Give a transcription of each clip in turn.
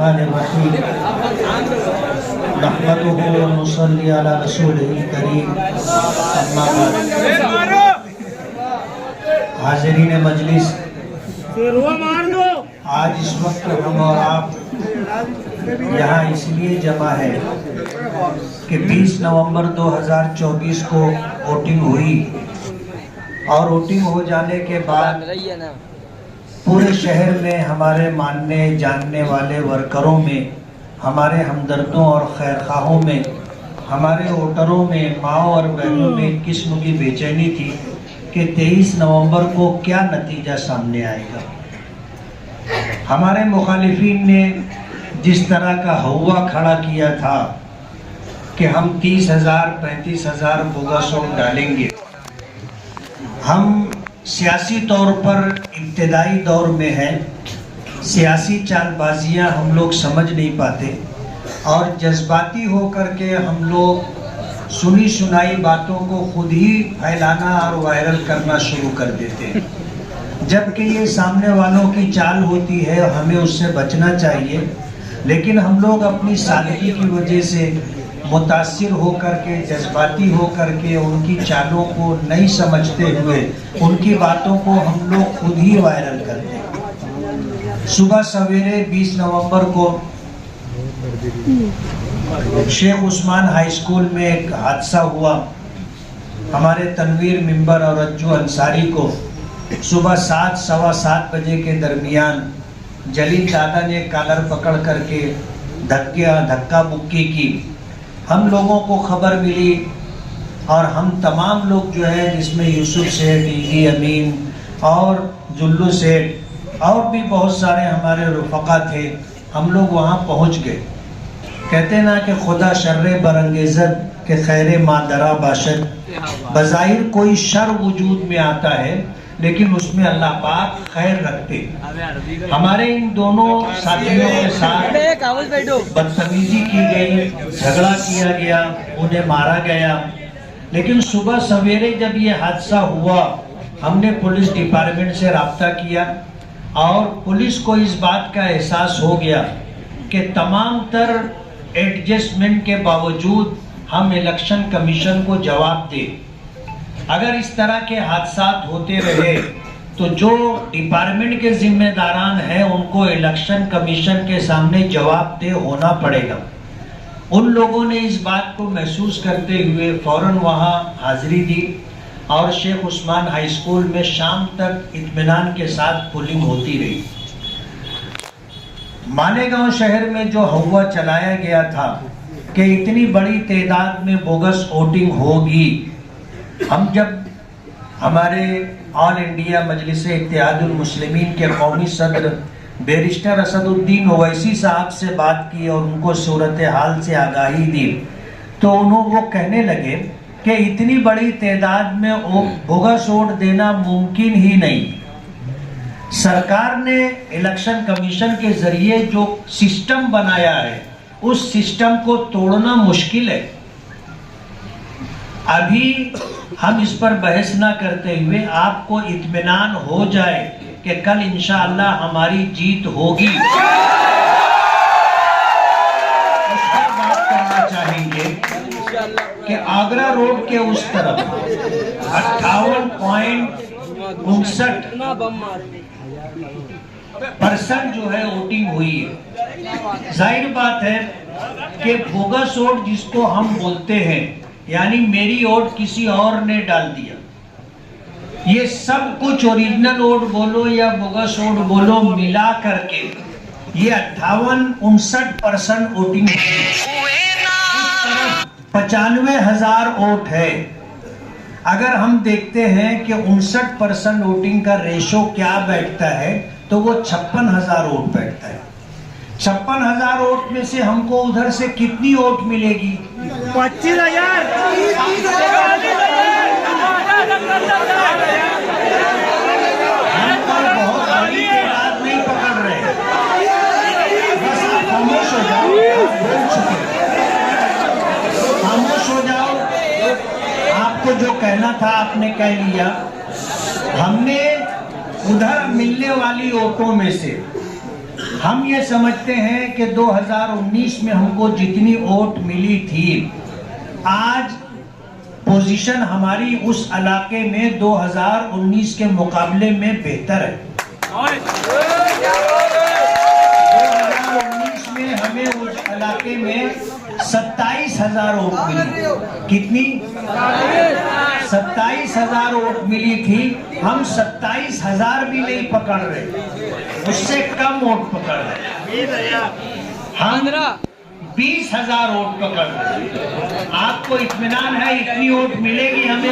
बिस्मिल्लाहिर्रहमानिर्रहीम नहमदुहु व नुसल्ली अला रसूलिल करीम अम्मा बाद। हाज़िरीन मजलिस, आज इस वक्त हम और आप यहाँ इसलिए जमा है कि 20 नवंबर 2024 को वोटिंग हुई और वोटिंग हो जाने के बाद पूरे शहर में हमारे मानने जानने वाले वर्करों में, हमारे हमदर्दों और खैरखाहों में, हमारे वोटरों में, माओ और बहनों में एक किस्म की बेचैनी थी कि 23 नवंबर को क्या नतीजा सामने आएगा। हमारे मुखालिफिन ने जिस तरह का हवा खड़ा किया था कि हम 30,000 35,000 बोगस वोट डालेंगे। हम सियासी तौर पर इब्तदाई दौर में हैं, सियासी चालबाजियां हम लोग समझ नहीं पाते और जज्बाती होकर के हम लोग सुनी सुनाई बातों को खुद ही फैलाना और वायरल करना शुरू कर देते हैं, जबकि ये सामने वालों की चाल होती है, हमें उससे बचना चाहिए। लेकिन हम लोग अपनी सादगी की वजह से मुतासिर होकर के, जज्बाती होकर के उनकी चालों को नहीं समझते हुए उनकी बातों को हम लोग खुद ही वायरल करते हैं। सुबह सवेरे 20 नवंबर को शेख उस्मान हाई स्कूल में एक हादसा हुआ। हमारे तनवीर मिंबर और रज्जू अंसारी को सुबह 7 सवा 7 बजे के दरमियान जलील दादा ने कॉलर पकड़ करके धक्का मुक्की की। हम लोगों को खबर मिली और हम तमाम लोग जो है, जिसमें यूसुफ सेठ, ईदी अमीन और जुल्लू सेठ और भी बहुत सारे हमारे रुफ़क़ा थे, हम लोग वहाँ पहुँच गए। कहते ना कि खुदा शर्रे बरंगेज़त के खैर मादरा बाशद, बज़ाहिर कोई शर वजूद में आता है लेकिन उसमें अल्लाह पाक खैर रखते। हमारे इन दोनों साथियों के साथ बदतमीजी की गई, झगड़ा किया गया, उन्हें मारा गया। लेकिन सुबह सवेरे जब ये हादसा हुआ, हमने पुलिस डिपार्टमेंट से रब्ता किया और पुलिस को इस बात का एहसास हो गया कि तमाम तर एडजस्टमेंट के बावजूद हम इलेक्शन कमीशन को जवाब दें। अगर इस तरह के हादसा होते रहे तो जो डिपार्टमेंट के जिम्मेदारान हैं उनको इलेक्शन कमीशन के सामने जवाबदेह होना पड़ेगा। उन लोगों ने इस बात को महसूस करते हुए फौरन वहां हाजिरी दी और शेख उस्मान हाई स्कूल में शाम तक इत्मीनान के साथ पोलिंग होती रही। मालेगांव शहर में जो हवा चलाया गया था कि इतनी बड़ी तादाद में बोगस वोटिंग होगी, हम जब हमारे ऑल इंडिया मजलिस इत्तेहादुल मुस्लिमीन के कौमी सदर बैरिस्टर असदुद्दीन ओवैसी साहब से बात की और उनको सूरत हाल से आगाही दी, तो वो कहने लगे कि इतनी बड़ी तादाद में बोगस वोट देना मुमकिन ही नहीं। सरकार ने इलेक्शन कमीशन के जरिए जो सिस्टम बनाया है उस सिस्टम को तोड़ना मुश्किल है। अभी हम इस पर बहस ना करते हुए आपको इत्मीनान हो जाए कि कल इंशाअल्लाह हमारी जीत होगी, इस पर बात करना चाहेंगे कि आगरा रोड के उस तरफ 58.59% जो है वोटिंग हुई है। जाहिर बात है कि बोगस वोट जिसको हम बोलते हैं, यानी मेरी वोट किसी और ने डाल दिया, ये सब कुछ ओरिजिनल वोट बोलो या बोगस वोट बोलो मिला करके ये 58-59% वोटिंग, 95,000 वोट है। अगर हम देखते हैं कि 59% वोटिंग का रेशो क्या बैठता है तो वो 56,000 वोट बैठता है। 56,000 वोट में से हमको उधर से कितनी वोट मिलेगी? 25,000। हम पर बहुत बड़ी तादाद नहीं पकड़ रहे, बस आप खामोश हो जाओ, खामोश हो जाओ। आपको जो कहना था आपने कह लिया। हमने उधर मिलने वाली वोटों में से हम ये समझते हैं कि 2019 में हमको जितनी वोट मिली थी, आज पोजीशन हमारी उस इलाके में 2019 के मुकाबले में बेहतर है। 2019 में हमें उस इलाके में 27,000 वोट मिली। कितनी? 27,000 वोट मिली थी। हम 27,000 भी नहीं पकड़ रहे, उससे कम वोट पकड़ रहे। हम 20,000 वोट पकड़ रहे। आपको इत्मीनान है इतनी वोट मिलेगी हमें?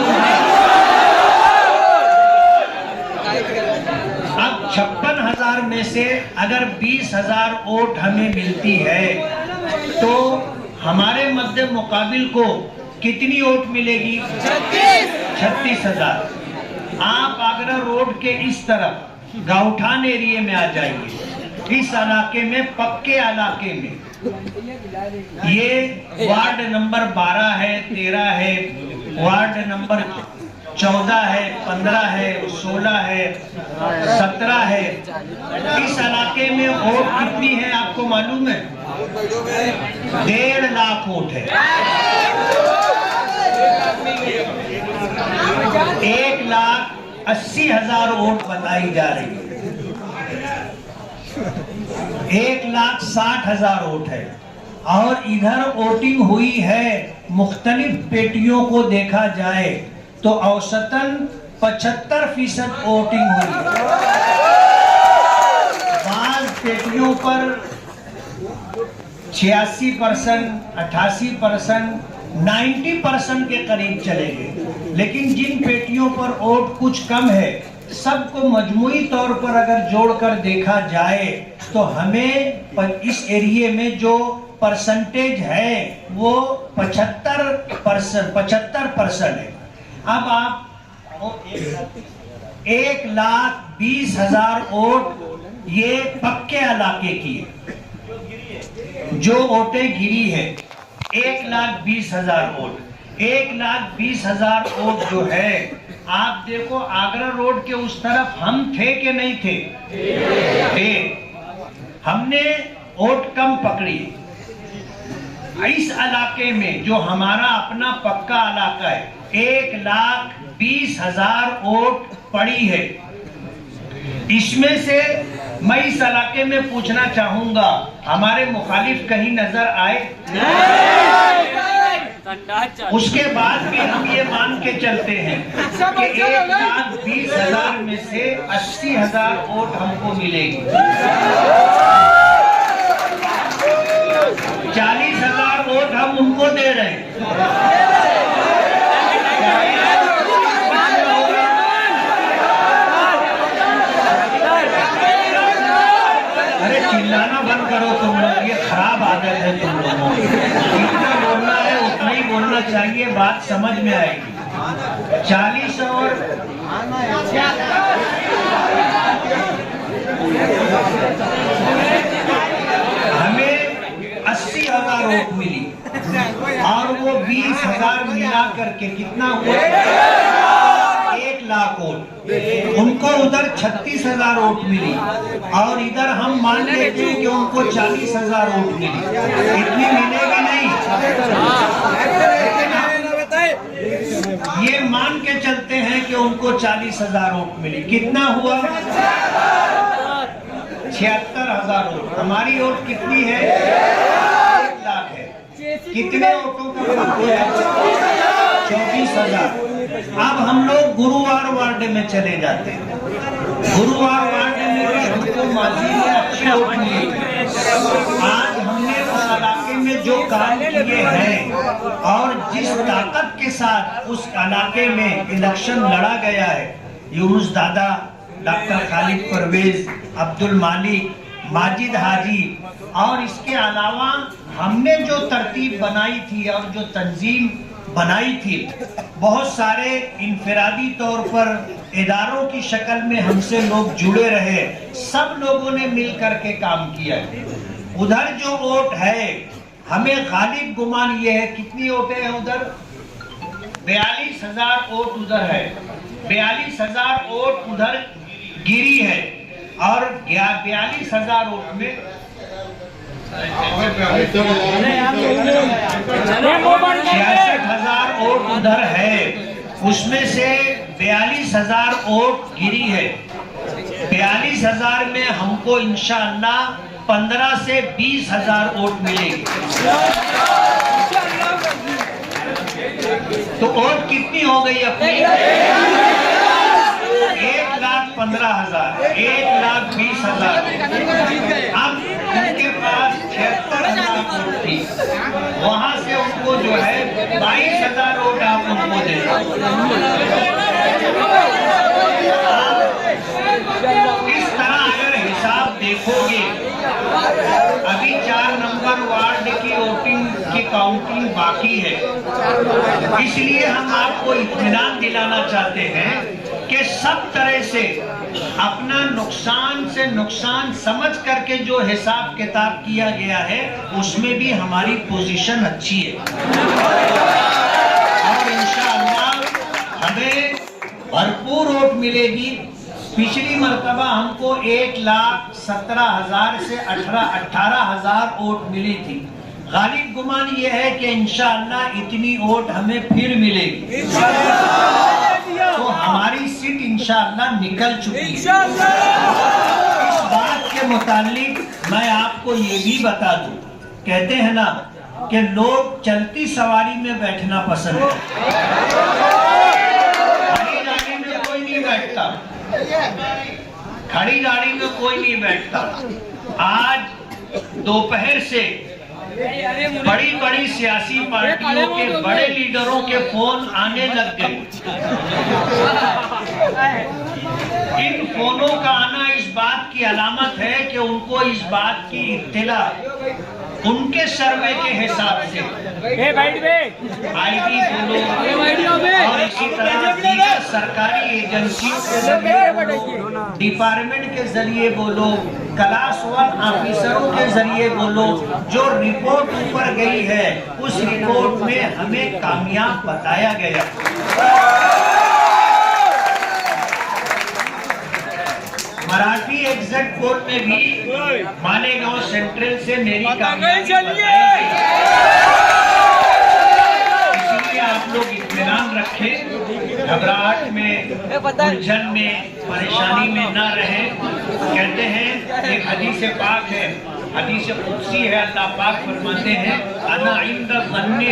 अब 56,000 में से अगर 20,000 वोट हमें मिलती है तो हमारे मध्य मुकाबिल को कितनी वोट मिलेगी? 36,000। आप आगरा रोड के इस तरफ गाउठान एरिया में आ जाइए, इस इलाके में, पक्के इलाके में, ये वार्ड नंबर 12 है, 13 है, वार्ड नंबर 14 है, 15 है, 16 है, 17 है। इस इलाके में वोट कितनी है आपको मालूम है? 1.5 लाख वोट है। 1,80,000 वोट बताई जा रही है। 1,60,000 वोट है। और इधर वोटिंग हुई है, मुख्तलिफ पेटियों को देखा जाए तो औसतन 75% वोटिंग हुई। बाज़ पेटियों पर 86%, 88%, 90% के करीब चले गए। लेकिन जिन पेटियों पर वोट कुछ कम है, सबको मजमूई तौर पर अगर जोड़कर देखा जाए तो हमें इस एरिया में जो परसेंटेज है वो 75% है। अब आप 1,20,000 वोट ये पक्के इलाके की है। जो वोटें गिरी है 1,20,000 वोट। 1,20,000 वोट जो है, आप देखो आगरा रोड के उस तरफ हम थे कि नहीं थे? थे। हमने वोट कम पकड़ी। इस इलाके में जो हमारा अपना पक्का इलाका है, 1,20,000 वोट पड़ी है। इसमें से मैं इस इलाके में पूछना चाहूंगा, हमारे मुखालिफ कहीं नजर आए? उसके बाद भी हम ये मान के चलते हैं कि 1,20,000 में से 80,000 वोट हमको मिलेगी। 40,000 वोट हम उनको दे रहे हैं। अरे चिल्लाना बंद करो तुम लोग, ये खराब आदत है तुम लोगों की। जितना बोलना है उतना ही बोलना चाहिए, बात समझ में आएगी। 40 और हमें 80,000 वोट मिली और वो 20,000 मिला करके कितना हुआ? 1 लाख वोट। उनको उधर 36,000 वोट मिली और इधर हम मान लेते हैं कि उनको 40,000 वोट मिली। इतनी मिलेगी नहीं, ये मान के चलते हैं कि उनको 40,000 वोट मिली। कितना हुआ? 76,000 वोट। हमारी वोट कितनी है? 1 लाख है। कितने वोटों का है? 24,000। अब हम लोग गुरुवार वार्ड में चले जाते हैं। गुरुवार वार्ड में भी हमको माजी में अच्छे वोट मिले। आज हमने उस इलाके में जो काम किए हैं और जिस ताकत के साथ उस इलाके में इलेक्शन लड़ा गया है, यूनुस दादा, डॉक्टर खालिद परवेज, अब्दुल मालिक, माजिद हाजी, और इसके अलावा हमने जो तरतीब बनाई थी और जो तंजीम बनाई थी, बहुत सारे इनफरादी तौर पर इदारों की शक्ल में हमसे लोग जुड़े रहे। सब लोगों ने मिल करके काम किया। उधर जो वोट है, हमें गालिब गुमान ये है, कितनी वोटें हैं उधर? 42,000 वोट उधर है। 42,000 वोट उधर गिरी है। और 42,000 वोट में 66,000 वोट उधर है, उसमें से 42,000 वोट गिरी है। 42,000 में हमको इंशाअल्लाह 15 से 20,000 वोट मिलेगी। तो वोट कितनी हो गई अपनी? 1,15,000, 1,20,000। अब उनके पास 76,000 वोट थी, वहां से उनको जो है 22,000 वोट आप उनको दे। इस तरह अगर हिसाब देखोगे, अभी 4 नंबर वार्ड की वोटिंग की काउंटिंग बाकी है, इसलिए हम आपको इत्मीनान दिलाना चाहते हैं कि सब तरह से अपना नुकसान से नुकसान समझ करके जो हिसाब किताब किया गया है उसमें भी हमारी पोजीशन अच्छी है और इंशाअल्लाह हमें भरपूर वोट मिलेगी। पिछली मर्तबा हमको 1,17,000 से 18,000 वोट मिली थी। गालिब गुमान ये है कि इंशाअल्लाह इतनी वोट हमें फिर मिलेगी, तो हमारी सीट इंशाअल्लाह निकल चुकी है। इस बात के मुतालिक मैं आपको ये भी बता दूं, कहते हैं ना कि लोग चलती सवारी में बैठना पसंद करते, खड़ी गाड़ी में कोई नहीं बैठता, खड़ी गाड़ी में कोई नहीं बैठता। आज दोपहर से बड़ी बड़ी सियासी पार्टियों के बड़े लीडरों के फोन आने लग गए। इन फोनों का आना इस बात की अलामत है कि उनको इस बात की इत्तला उनके सर्वे के हिसाब से आईबी बोलो और इसी तरह दीगर सरकारी एजेंसियों के जरिए, डिपार्टमेंट के जरिए बोलो, क्लास 1 ऑफिसरों के जरिए बोलो, जो रिपोर्ट ऊपर गई है उस रिपोर्ट में हमें कामयाब बताया गया। मराठी एग्जिट पोल में भी मालेगांव सेंट्रल से मेरी कामयाबी बताई गई। इसलिए आप लोग इत्मीनान रखें, घबराहट में, उलझन में, परेशानी में न रहें। कहते हैं एक हदीस पाक है, हदीस कुदसी है, अल्लाह पाक फरमाते हैं अना इंद ज़न्ने